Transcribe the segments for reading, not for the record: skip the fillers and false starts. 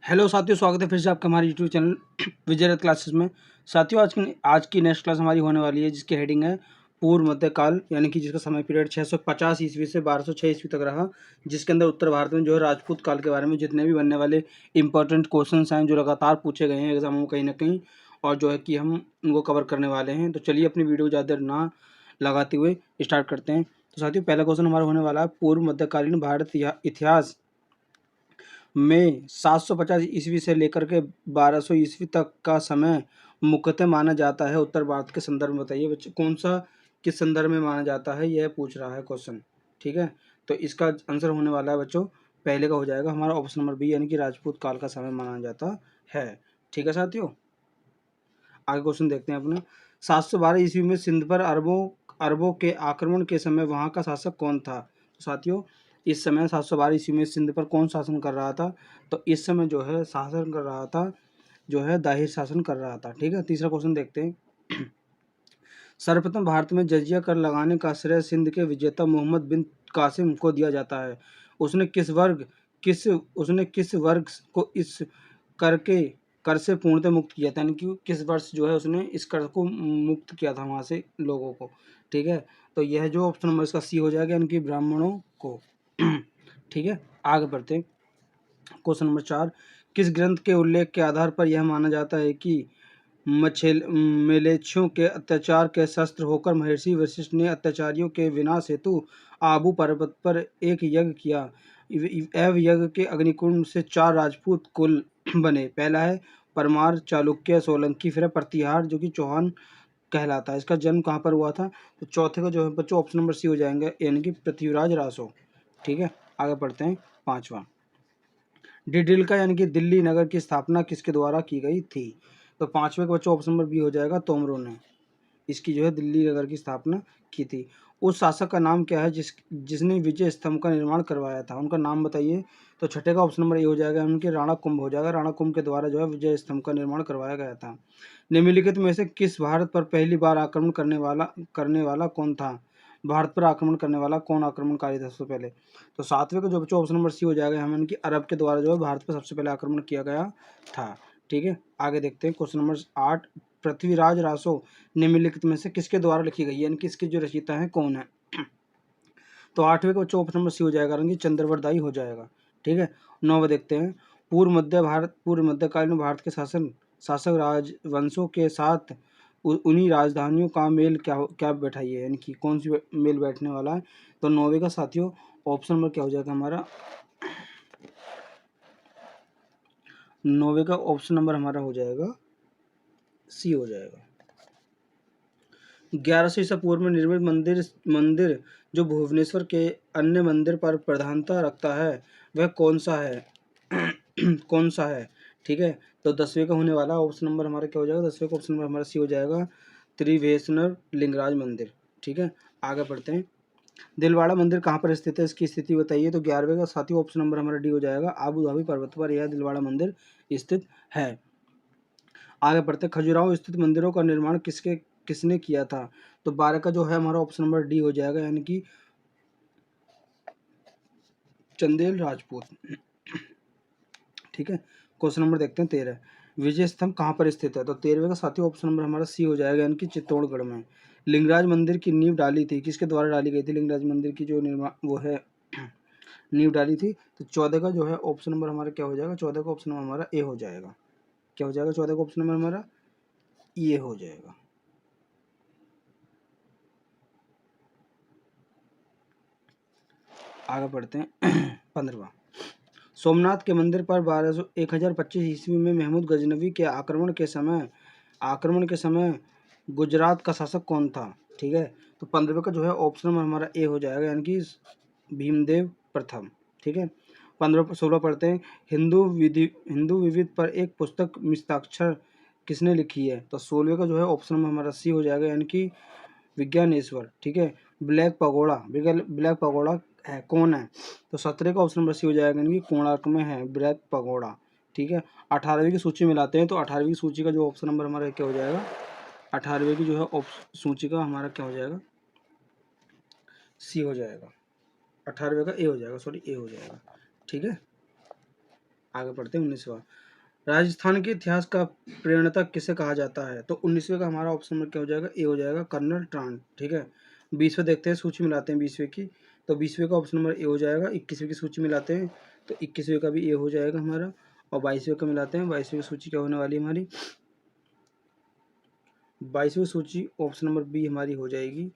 Hello साथियों, स्वागत है फिर से आपका हमारे यूट्यूब चैनल विजय क्लासेस में। साथियों, आज की नेक्स्ट क्लास हमारी होने वाली है जिसकी हेडिंग है पूर्व मध्यकाल, यानी कि जिसका समय पीरियड 650 ईस्वी से 1206 ईस्वी तक रहा, जिसके अंदर उत्तर भारत में जो है राजपूत काल के बारे में जितने भी बनने वाले इंपॉर्टेंट क्वेश्चंस हैं जो लगातार पूछे गए हैं एग्जामों में कहीं ना कहीं, और जो है कि हम उनको कवर करने वाले हैं। तो चलिए अपनी वीडियो ज़्यादा देर ना लगाते हुए स्टार्ट करते हैं। तो साथियों, पहला क्वेश्चन हमारा होने वाला है पूर्व मध्यकालीन भारत इतिहास में 750 ईस्वी से लेकर के 1200 ईस्वी तक का समय मुख्यतः माना जाता है उत्तर भारत के संदर्भ में। बताइए बच्चे कौन सा किस संदर्भ में माना जाता है, यह पूछ रहा है क्वेश्चन। ठीक है, तो इसका आंसर होने वाला है बच्चों, पहले का हो जाएगा हमारा ऑप्शन नंबर बी, यानी कि राजपूत काल का समय माना जाता है। ठीक है साथियों, आगे क्वेश्चन देखते हैं अपने। 712 ईस्वी में सिंध पर अरबों अरबों के आक्रमण के समय वहां का शासक कौन था? तो साथियों, इस समय 712 ईस्वी में सिंध पर कौन शासन कर रहा था? तो इस समय जो है शासन कर रहा था, जो है दाहिर शासन कर रहा था। ठीक है, तीसरा क्वेश्चन देखते हैं। सर्वप्रथम भारत में जजिया कर लगाने का श्रेय सिंध के विजेता मोहम्मद बिन कासिम को दिया जाता है। उसने किस वर्ग को इस कर के कर से पूर्णतः मुक्त किया था, यानी कि किस वर्ष जो है उसने इस कर को मुक्त किया था वहाँ से लोगों को। ठीक है, तो यह जो ऑप्शन नंबर इसका सी हो जाएगा, यानी कि ब्राह्मणों को। ठीक है, आगे बढ़ते हैं। क्वेश्चन नंबर 4, किस ग्रंथ के उल्लेख के आधार पर यह माना जाता है कि मिलेच्छों के अत्याचार के शस्त्र होकर महर्षि वशिष्ठ ने अत्याचारियों के विनाश हेतु आबू पर्वत पर एक यज्ञ किया? एव यज्ञ के अग्निकुंड से 4 राजपूत कुल बने। पहला है परमार, चालुक्य, सोलंकी, फिर है प्रतिहार जो कि चौहान कहलाता है। इसका जन्म कहाँ पर हुआ था? तो चौथे का जो है बच्चों ऑप्शन नंबर सी हो जाएंगे, यानी कि पृथ्वीराज रासो। ठीक है, आगे बढ़ते हैं। पांचवा, डिडिल का यानी कि दिल्ली नगर की स्थापना किसके द्वारा की गई थी? तो पांचवे का बच्चों ऑप्शन नंबर बी हो जाएगा, तोमरों ने इसकी जो है दिल्ली नगर की स्थापना की थी। उस शासक का नाम क्या है जिसने विजय स्तंभ का निर्माण करवाया था? उनका नाम बताइए। तो छठे का ऑप्शन नंबर ए हो जाएगा, उनके राणा कुंभ हो जाएगा। राणा कुंभ के द्वारा जो है विजय स्तंभ का निर्माण करवाया गया था। निम्नलिखित में से किस भारत पर पहली बार आक्रमण करने वाला कौन था? भारत पर आक्रमण करने वाला कौन आक्रमणकारी था सबसे पहले? तो सातवें का जो बच्चों ऑप्शन नंबर सी हो जाएगा, हम कि अरब के द्वारा जो है भारत पर सबसे पहले आक्रमण किया गया था। ठीक है, आगे देखते हैं। क्वेश्चन नंबर 8, पृथ्वीराज रासो निम्नलिखित में से किसके द्वारा लिखी गई है, यानी कि इसके जो रचयिता हैं कौन है? तो आठवें का बच्चों ऑप्शन नंबर सी हो जाएगा, यानी चंद्रवरदाई हो जाएगा। ठीक है, नौवें देखते हैं। पूर्व मध्यकालीन भारत के शासक राजवंशों के साथ उन्हीं राजधानियों का मेल क्या बैठाइए, यानी कि कौन सी मेल बैठने वाला है? तो नौवे का साथियों ऑप्शन नंबर क्या हो जाएगा हमारा? नौवे का ऑप्शन नंबर हमारा हो जाएगा सी हो जाएगा। 1100 ईसा पूर्व में निर्मित मंदिर जो भुवनेश्वर के अन्य मंदिर पर प्रधानता रखता है वह कौन सा है? कौन सा है? ठीक है, तो 10वें का होने वाला ऑप्शन नंबर हमारा क्या हो जाएगा? 10वें का ऑप्शन नंबर हमारा सी हो जाएगा, त्रिवेशनर लिंगराज मंदिर। ठीक है, आगे बढ़ते हैं। दिलवाड़ा मंदिर कहाँ पर स्थित है, इसकी स्थिति बताइए। तो 11वें का साथी ऑप्शन नंबर हमारा डी हो जाएगा, आबू धाबी पर्वत पर यह दिलवाड़ा मंदिर स्थित है। आगे बढ़ते, खजुराहो स्थित मंदिरों का निर्माण किसने किया था? तो 12 का जो है हमारा ऑप्शन नंबर डी हो जाएगा, यानी कि चंदेल राजपूत। ठीक है, क्वेश्चन नंबर देखते हैं 13, विजय स्तंभ कहाँ पर स्थित है? तो 13वें का साथी ऑप्शन नंबर हमारा सी हो जाएगा, यानी कि चित्तौड़गढ़ में। लिंगराज मंदिर की नींव डाली थी, किसके द्वारा डाली गई थी? लिंगराज मंदिर की जो निर्माण वो है नींव डाली थी। तो 14 का जो है ऑप्शन नंबर हमारा क्या हो जाएगा? 14 का ऑप्शन नंबर हमारा ए हो जाएगा। क्या हो जाएगा? 14 का ऑप्शन नंबर हमारा ये हो जाएगा। आगे बढ़ते हैं। 15वां, सोमनाथ के मंदिर पर 1025 ईस्वी में महमूद गजनवी के आक्रमण के समय गुजरात का शासक कौन था? ठीक है, तो 15वें का जो है ऑप्शन नंबर हमारा ए हो जाएगा, यानी कि भीमदेव प्रथम। ठीक है, 16 पढ़ते हैं। हिंदू विविध पर एक पुस्तक मिस्ताक्षर किसने लिखी है? तो 16वें का जो है ऑप्शन नंबर हमारा सी हो जाएगा, यानी कि विज्ञानेश्वर। ठीक है, ब्लैक पगोड़ा है कौन है? तो 17 का ऑप्शन नंबर सी हो जाएगा, यानी कि कोणार्क में है ब्लैक पगोड़ा। ठीक है, 18वीं की सूची में लाते हैं। तो 18वीं की सूची का जो ऑप्शन नंबर हमारा क्या हो जाएगा? 18वीं की जो है सूची का हमारा क्या हो जाएगा? सी हो जाएगा। 18वें का ए हो जाएगा, सॉरी ए हो जाएगा। ठीक है, आगे पढ़ते हैं 19वां। राजस्थान के इतिहास का प्रणेता किसे कहा जाता है? तो 19वें का हमारा ऑप्शन नंबर क्या हो जाएगा? ए हो जाएगा, कर्नल ट्रांट। ठीक है, 20वें देखते हैं, सूची मिलाते हैं 20वें की। तो 20वें का ऑप्शन नंबर ए हो जाएगा। 21वें की सूची मिलाते हैं, तो 21वें का भी ए हो जाएगा हमारा। और 22वें का मिलाते हैं, 22वें की सूची क्या होने वाली है हमारी? 22वें सूची ऑप्शन नंबर बी हमारी हो जाएगी।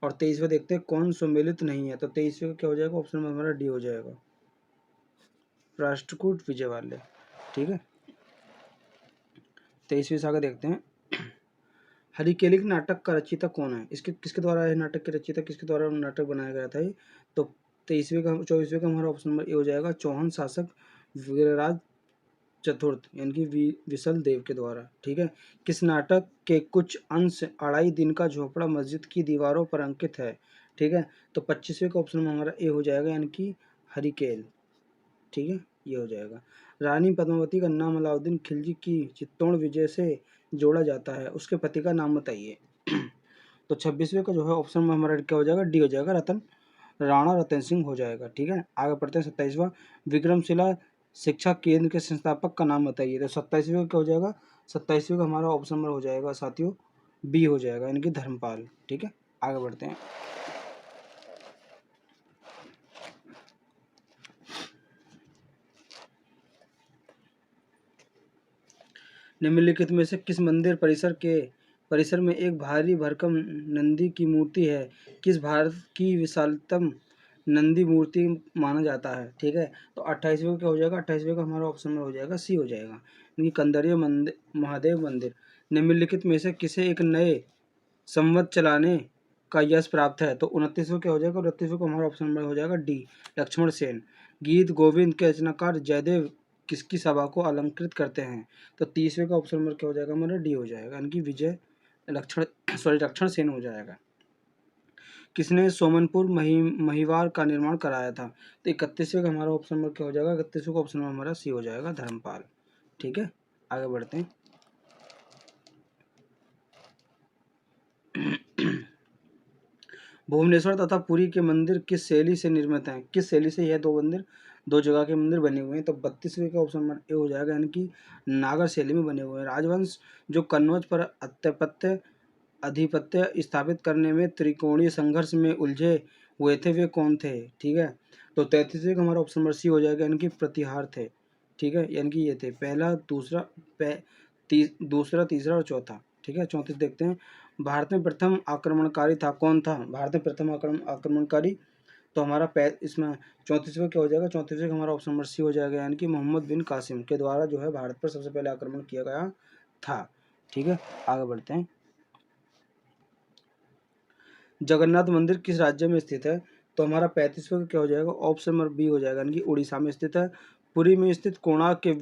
और 23वें देखते हैं कौन सम्मिलित नहीं है, तो 23वें का क्या हो जाएगा? ऑप्शन नंबर हमारा डी हो जाएगा, राष्ट्रकूट विजयवाल्य। ठीक है, 23वें से आगे देखते हैं। हरिकेलिक नाटक का रचयिता कौन है? इसके किसके द्वारा है नाटक के रचयिता, किसके द्वारा नाटक बनाया गया था ये? तो 24वें का हमारा ऑप्शन नंबर ए हो जाएगा, चौहान शासक वीरराज चतुर्थ यानी कि विसल देव के द्वारा। ठीक है, किस नाटक के कुछ अंश अढ़ाई दिन का झोपड़ा मस्जिद की दीवारों पर अंकित है? ठीक है, तो 25वें का ऑप्शन हमारा ए हो जाएगा, यानी कि हरिकेल। ठीक है, ये हो जाएगा। रानी पद्मावती का नाम अलाउद्दीन खिलजी की चित्तौड़ विजय से जोड़ा जाता है, उसके पति का नाम बताइए। तो 26वें का जो है ऑप्शन में हमारा क्या हो जाएगा? डी हो जाएगा, राणा रतन सिंह हो जाएगा। ठीक है, आगे पढ़ते हैं 27वां। विक्रमशिला शिक्षा केंद्र के संस्थापक का नाम बताइए। तो 27वें का क्या हो जाएगा? 27वें का हमारा ऑप्शन नंबर हो जाएगा साथियों बी हो जाएगा, यानी कि धर्मपाल। ठीक है, आगे बढ़ते हैं। निम्नलिखित में से किस मंदिर परिसर में एक भारी भरकम नंदी की मूर्ति है? किस भारत की विशालतम नंदी मूर्ति माना जाता है? ठीक है, तो 28वें का क्या हो जाएगा? 28वें का हमारा ऑप्शन में हो जाएगा सी हो जाएगा, यानी कंदरिया मंदिर, महादेव मंदिर। निम्नलिखित में से किसे एक नए संवत चलाने का यश प्राप्त है? तो 29वें क्या हो जाएगा? 29वें को हमारा ऑप्शन नंबर हो जाएगा डी, लक्ष्मण सेन। गीत गोविंद के रचनाकार जयदेव किसकी सभा को अलंकृत करते हैं? तो 30वें का ऑप्शन नंबर क्या हो जाएगा? हमारा डी हो जाएगा, यानी कि विजय लक्षण सेन हो जाएगा। किसने सोमनपुर महिवार का निर्माण कराया था? तो 31वें का हमारा ऑप्शन नंबर क्या हो जाएगा? 31वें का ऑप्शन नंबर हमारा सी हो जाएगा, धर्मपाल। ठीक है, आगे बढ़ते हैं। भुवनेश्वर तथा पुरी के मंदिर किस शैली से निर्मित हैं? किस शैली से यह दो जगह के मंदिर बने हुए हैं? तो 32वें का ऑप्शन नंबर ए हो जाएगा, यानी कि नागर शैली में बने हुए हैं। राजवंश जो कन्नौज पर आधिपत्य स्थापित करने में त्रिकोणीय संघर्ष में उलझे हुए थे, वे कौन थे? ठीक है, तो 33वें का हमारा ऑप्शन नंबर सी हो जाएगा, यानी कि प्रतिहार थे। ठीक है, यानी कि ये थे पहला, दूसरा, तीसरा और चौथा। ठीक है, 34 देखते हैं। भारत में प्रथम आक्रमणकारी था, कौन था भारत में प्रथम आक्रमणकारी? तो हमारा इसमें 34वें क्या हो जाएगा? 34वें का हमारा ऑप्शन नंबर सी हो जाएगा, यानी कि मोहम्मद बिन कासिम के द्वारा जो है भारत पर सबसे पहले आक्रमण किया गया था। ठीक है, आगे बढ़ते हैं। जगन्नाथ मंदिर किस राज्य में स्थित है? तो हमारा 35वें का क्या हो जाएगा? ऑप्शन नंबर बी हो जाएगा, यानी कि उड़ीसा में स्थित है। पुरी में स्थित कोणार्क के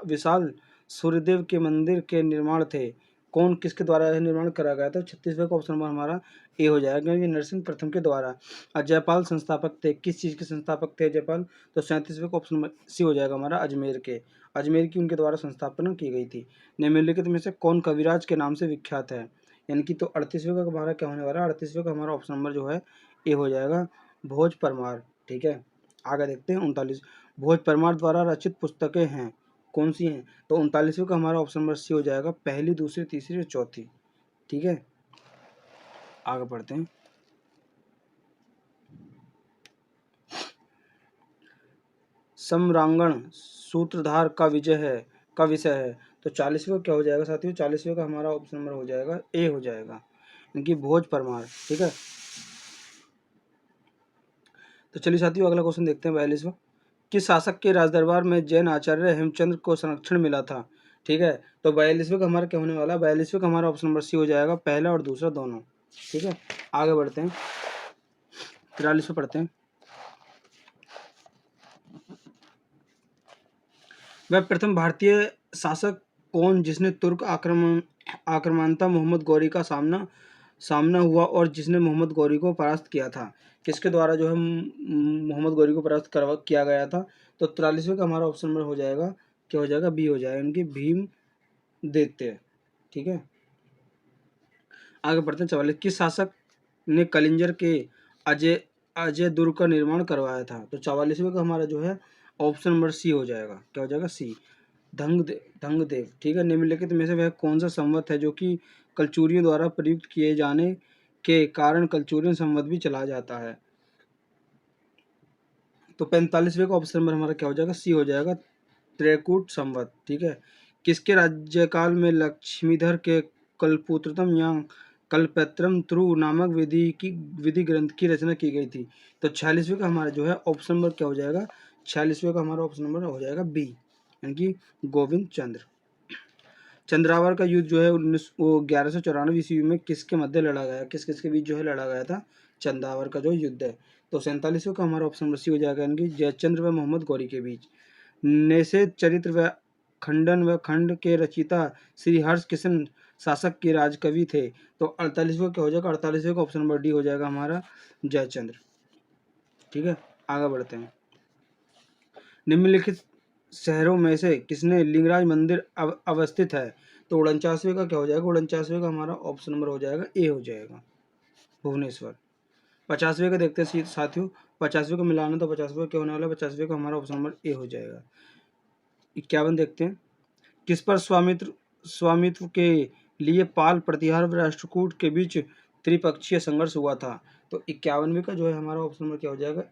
विशाल सूर्यदेव के मंदिर के निर्माण थे, कौन किसके द्वारा यह निर्माण करा गया था? 36वें का ऑप्शन नंबर हमारा ए हो जाएगा, क्योंकि नरसिंह प्रथम के द्वारा। जयपाल संस्थापक थे, किस चीज़ के संस्थापक थे जयपाल? तो 37वें का ऑप्शन नंबर सी हो जाएगा हमारा, अजमेर की उनके द्वारा संस्थापना की गई थी। निम्नलिखित में से कौन कविराज के नाम से विख्यात है? यानी कि तो 38वें का हमारा क्या होने वाला है? 38वें का हमारा ऑप्शन नंबर जो है ए हो जाएगा, भोज परमार। ठीक है, आगे देखते हैं 39। भोज परमार द्वारा रचित पुस्तकें हैं, कौन सी हैं? तो 39वें का हमारा ऑप्शन नंबर सी हो जाएगा, पहली, दूसरी, तीसरी और चौथी। ठीक है, आगे बढ़ते हैं। सम्रांगण सूत्रधार का विषय है। तो 40वें क्या हो जाएगा साथियों? 40वें का हमारा ऑप्शन नंबर हो जाएगा ए हो जाएगा, इनकी भोज परमार। ठीक है, तो चलिए साथियों अगला क्वेश्चन देखते हैं 42वां। किस शासक के राजदरबार में जैन आचार्य हेमचंद्र को संरक्षण मिला था? ठीक है, तो 42वें का हमारा क्या होने वाला है? 42वें का हमारा ऑप्शन नंबर सी हो जाएगा, पहला और दूसरा दोनों। ठीक है, आगे बढ़ते हैं, 43वें पढ़ते हैं। वह प्रथम भारतीय शासक कौन जिसने तुर्क आक्रमणता मोहम्मद गौरी का सामना हुआ और जिसने मोहम्मद गौरी को परास्त किया था? किसके द्वारा जो है मोहम्मद गौरी को परास्त किया गया था? तो 43वें का हमारा ऑप्शन नंबर हो जाएगा, क्या हो जाएगा? बी हो जाएगा, उनकी भीम देते। ठीक है, आगे बढ़ते हैं 44। किस शासक ने कलिंजर के अजय अजय दुर्ग का निर्माण करवाया था? तो 44वें का हमारा जो है ऑप्शन नंबर सी हो जाएगा। क्या हो जाएगा? सी। धंगदेव। ठीक है। निम्नलिखित में से वह कौन सा संवत है जो कि कलचुरियों द्वारा प्रयुक्त किए जाने के कारण कलचुरियन संवत भी चला जाता है? तो 45वें का ऑप्शन नंबर हमारा क्या हो जाएगा? सी हो जाएगा, त्रैकूट संवत। ठीक है। किसके राज्यकाल में लक्ष्मीधर के कल्पूत्रतम या कल्पत्रम त्रु नामक विधि ग्रंथ की रचना की गई थी? तो 46वें का हमारा जो है ऑप्शन नंबर क्या हो जाएगा? 46वें का हमारा ऑप्शन नंबर हो जाएगा बी, यानी कि गोविंद चंद्र। चंद्रावर का युद्ध जो है 1194 ईस्वी में किसके मध्य लड़ा गया? किस किसके बीच जो है लड़ा गया था? चंद्रावर का जो युद्ध है। तो 47वें का हमारा ऑप्शन नंबर सी हो जाएगा, यानी कि जयचंद्र व मोहम्मद गौरी के बीच। निषेध चरित्र व खंडन व खंड के रचयिता श्री हर्ष किशन शासक के राजकवि थे? तो 48वें क्या हो जाएगा? 48वें का ऑप्शन नंबर डी हो जाएगा हमारा, जयचंद्र। ठीक है। आगे बढ़ते हैं। निम्नलिखित शहरों में से किसने लिंगराज मंदिर अवस्थित है? तो 49वें का क्या हो जाएगा? 49वें का हमारा ऑप्शन नंबर हो जाएगा ए हो जाएगा, भुवनेश्वर। 50वें का देखते हैं साथियों। 50वें का मिलाना, तो 50वें क्या होने वाला है? 50वें का हमारा ऑप्शन नंबर ए हो जाएगा। 51 देखते हैं। किस पर स्वामित्व के लिए पाल प्रतिहार व राष्ट्रकूट के बीच त्रिपक्षीय संघर्ष हुआ था? तो 51वें का जो है हमारा ऑप्शन नंबर क्या हो जाएगा?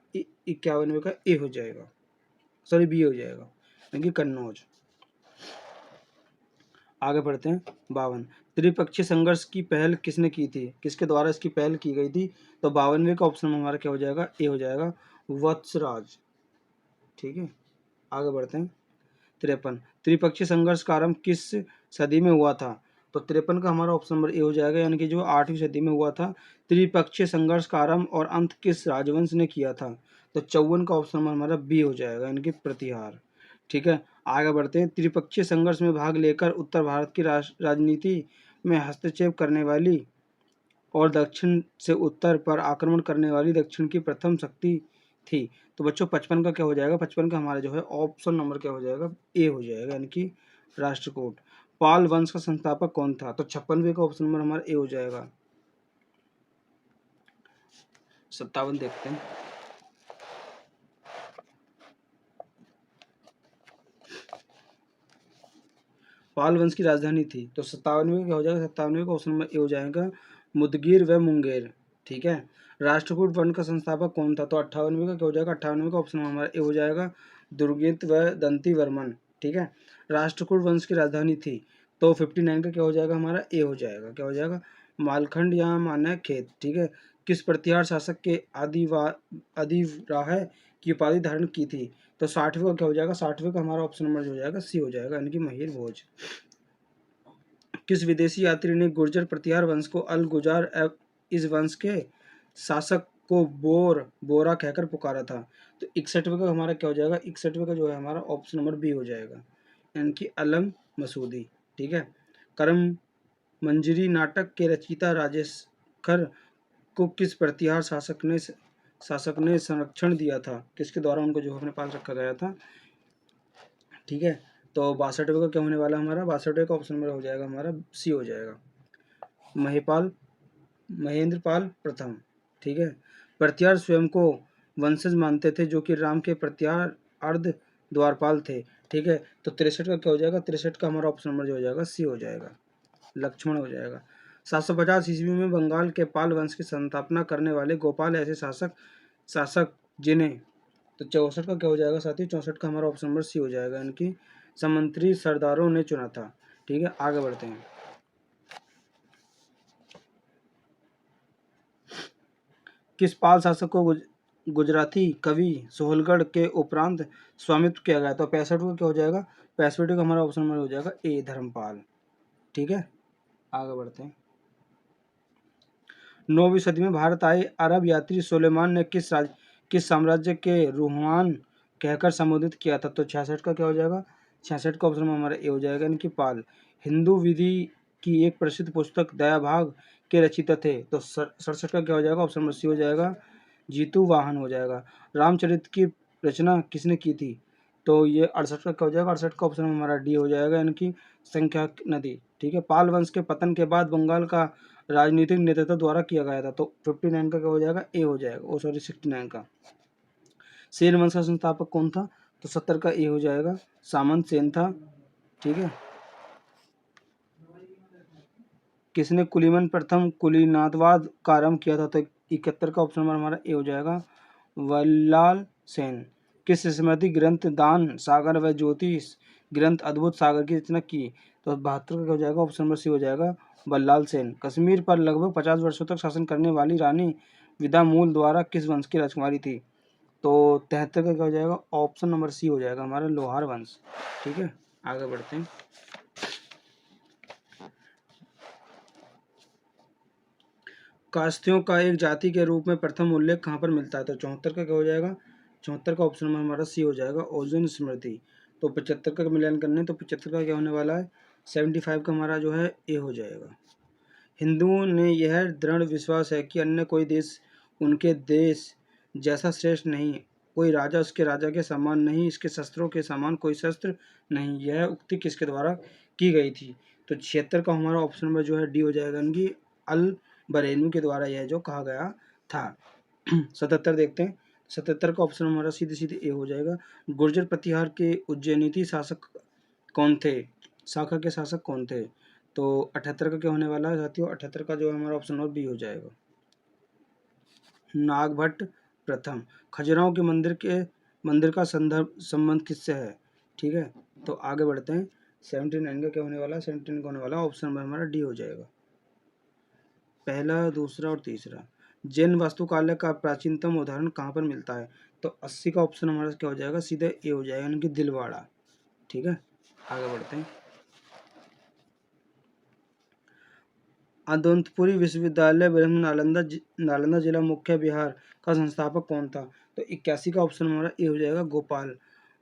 51वें का ए हो जाएगा, सॉरी बी हो जाएगा, यानी कि कन्नौज। आगे बढ़ते हैं। 52, त्रिपक्षीय संघर्ष की पहल किसने की थी? किसके द्वारा इसकी पहल की गई थी? तो 52वें का ऑप्शन हमारा क्या हो जाएगा? ए हो जाएगा, वत्सराज। ठीक है। आगे बढ़ते हैं। 53, त्रिपक्षीय संघर्ष का आरंभ किस सदी में हुआ था? तो 53 का हमारा ऑप्शन नंबर ए हो जाएगा, यानी कि जो 8वीं सदी में हुआ था। त्रिपक्षीय संघर्ष का आरंभ और अंत किस राजवंश ने किया था? तो 54 का ऑप्शन नंबर हमारा बी हो जाएगा, यानी कि प्रतिहार। ठीक है। आगे बढ़ते हैं। त्रिपक्षीय संघर्ष में भाग लेकर उत्तर भारत की राजनीति में हस्तक्षेप करने वाली और दक्षिण से उत्तर पर आक्रमण करने वाली दक्षिण की प्रथम शक्ति थी? तो बच्चों 55 का क्या हो जाएगा? 55 का हमारा जो है ऑप्शन नंबर क्या हो जाएगा? ए हो जाएगा, यानी कि राष्ट्रकूट। पाल वंश का संस्थापक कौन था? तो 56वें का ऑप्शन नंबर हमारा ए हो जाएगा। 57 देखते हैं। पाल वंश की राजधानी थी। तो 57वें का क्या हो जाएगा? 57वें का ऑप्शन नंबर ए हो जाएगा, मुदगिर व मुंगेर। ठीक है। राष्ट्रकूट वंश का संस्थापक कौन था? तो 58वें का क्या हो जाएगा? 58वें का ऑप्शन हमारा ए हो जाएगा, दुर्गेत व दंती वर्मन। ठीक है। राष्ट्रकूट वंश की राजधानी थी। तो 59 का क्या हो जाएगा? हमारा ए हो जाएगा। क्या हो जाएगा? मालखंड या मान्य खेत। ठीक है। किस प्रतिहार शासक के आदिराह की उपाधि धारण की थी? तो 60वें का क्या हो जाएगा? 60वें का हमारा ऑप्शन नंबर जो हो जाएगा सी हो जाएगा, यानी कि महिर भोज। किस विदेशी यात्री ने गुर्जर प्रतिहार वंश को अल गुजार इस वंश के शासक को बोरा कहकर पुकारा था? तो 61वें का हमारा क्या हो जाएगा? 61वें का जो है हमारा ऑप्शन नंबर बी हो जाएगा, यानी कि अलम मसूदी। ठीक है। करम मंजरी नाटक के रचयिता राजेशकर को किस प्रतिहार शासक ने संरक्षण दिया था? किसके द्वारा उनको जो अपने पास रखा गया था? ठीक है। तो 62वें का क्या होने वाला हमारा? 62वें का ऑप्शन नंबर हो जाएगा हमारा सी हो जाएगा, महेंद्रपाल प्रथम। ठीक है। प्रतिहार स्वयं को वंशज मानते थे, जो कि राम के प्रतिहार अर्ध द्वारपाल थे। ठीक है। तो 63 का क्या हो जाएगा? 63 का हमारा ऑप्शन नंबर जो हो जाएगा सी हो जाएगा, लक्ष्मण हो जाएगा। 750 ईस्वी में बंगाल के पाल वंश की स्थापना करने वाले गोपाल ऐसे शासक जिन्हें, तो 64 का क्या हो जाएगा साथी? 64 का हमारा ऑप्शन नंबर सी हो जाएगा, यानी कि सामंतरी सरदारों ने चुना था। ठीक है। आगे बढ़ते हैं। किस पाल शासक को गुजराती कवि सोहलगढ़ के उपरांत स्वामित्व किया गया? तो 65 का क्या हो जाएगा? 65 का हमारा ऑप्शन नंबर हो जाएगा ए, धर्मपाल। ठीक है। आगे बढ़ते हैं। 9वीं सदी में भारत आए अरब यात्री सुलेमान ने किस साम्राज्य के रूहान कहकर संबोधित किया था? तो 66 का क्या हो जाएगा? 66 का ऑप्शन हमारा ए हो जाएगा, यानी कि पाल। हिंदू विधि की एक प्रसिद्ध पुस्तक दयाभाग के रचयिता थे? तो 67 का क्या हो जाएगा? ऑप्शन नंबर सी हो जाएगा, जीतू वाहन हो जाएगा। रामचरित की रचना किसने की थी? तो ये 68 का क्या हो जाएगा? 68 का ऑप्शन हमारा डी हो जाएगा, यानी कि संख्या नदी। ठीक है। पाल वंश के पतन के बाद बंगाल का राजनीतिक नेतृत्व द्वारा किया गया था? तो 59 का क्या हो जाएगा? ए हो जाएगा, ओ सॉरी 69 का। सेन वंश का संस्थापक कौन था? तो 70 का ए हो जाएगा, सामंत सेन था। ठीक है। किसने कुलीन प्रथम कुलीनवाद का आरंभ किया था? तो 71 का ऑप्शन नंबर हमारा ए हो जाएगा, वल्लाल सेन। किस स्मृति ग्रंथ दान सागर व ज्योतिष ग्रंथ अद्भुत सागर की रचना की? तो 72 का हो जाएगा, ऑप्शन नंबर सी हो जाएगा, वल्लाल सेन। कश्मीर पर लगभग 50 वर्षों तक शासन करने वाली रानी विदामूल द्वारा किस वंश की राजकुमारी थी? तो 73 का क्या हो जाएगा, ऑप्शन नंबर सी हो जाएगा हमारा, लोहार वंश। ठीक है, आगे बढ़ते हैं। कास्तियों का एक जाति के रूप में प्रथम उल्लेख कहाँ पर मिलता है? तो 74 का क्या हो जाएगा, 74 का ऑप्शन नंबर हमारा सी हो जाएगा, ओजोन स्मृति। तो 75 का मिलान करने, तो 75 का क्या होने वाला है, 75 का हमारा जो है ए हो जाएगा। हिंदुओं ने यह दृढ़ विश्वास है कि अन्य कोई देश उनके देश जैसा श्रेष्ठ नहीं, कोई राजा उसके राजा के समान नहीं, इसके शस्त्रों के समान कोई शस्त्र नहीं। यह उक्ति किसके द्वारा की गई थी? तो 76 का हमारा ऑप्शन नंबर जो है डी हो जाएगा, इनकी अल बरेनू के द्वारा यह जो कहा गया था। 77 देखते हैं, 77 का ऑप्शन हमारा सीधे सीधे ए हो जाएगा। गुर्जर प्रतिहार के उज्जैनीति शासक कौन थे? शाखा के शासक कौन थे? तो 78 का क्या होने वाला है साथियों, 78 का जो है हमारा ऑप्शन नंबर बी हो जाएगा, नागभट्ट प्रथम। खजुराहो के मंदिर का संदर्भ संबंध किससे है? ठीक है, तो आगे बढ़ते हैं। 79 का क्या होने वाला है, 79 का होने वाला ऑप्शन नंबर हमारा डी हो जाएगा, पहला, दूसरा और तीसरा। जैन वास्तुकला का प्राचीनतम उदाहरण कहाँ पर मिलता है? तो 80 का ऑप्शन हमारा क्या हो जाएगा, सीधे ए हो जाएगा, यानी कि दिलवाड़ा। ठीक है, आगे बढ़ते हैं। अदंतपुरी विश्वविद्यालय ब्रह्म नालंदा जिला मुख्य बिहार का संस्थापक कौन था? तो 81 का ऑप्शन हमारा ए हो जाएगा, गोपाल।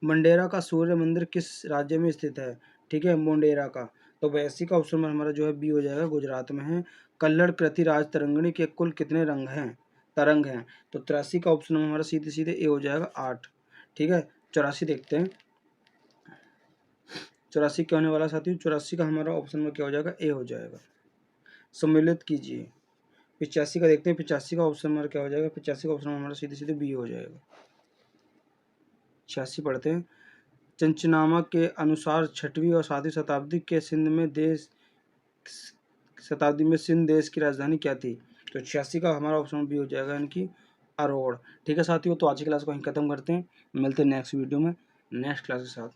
मंडेरा का सूर्य मंदिर किस राज्य में स्थित है? ठीक है, मोंडेरा का। तो 82 का ऑप्शन हमारा जो है बी हो जाएगा, गुजरात में है। कल्लड़ कृतिराज तरंगिणी के कुल कितने रंग हैं, तरंग हैं? तो 83 का ऑप्शन हमारा सीधे सीधे ए हो जाएगा, 8। ठीक है, 84 देखते हैं, 84 क्या होने वाला साथियों, 84 का हमारा ऑप्शन में क्या हो जाएगा, ए हो जाएगा, सम्मिलित कीजिए। 85 का देखते हैं, 85 का ऑप्शन नंबर क्या हो जाएगा, 85 का ऑप्शन हमारा सीधे सीधे बी हो जाएगा। 86 पढ़ते हैं। चंचनामा के अनुसार 6वीं और 7वीं शताब्दी में सिंध देश की राजधानी क्या थी? तो 86 का हमारा ऑप्शन बी हो जाएगा, इनकी अरोड़। ठीक है साथियों, तो आज की क्लास को हम खत्म करते हैं, मिलते हैं नेक्स्ट वीडियो में नेक्स्ट क्लास के साथ।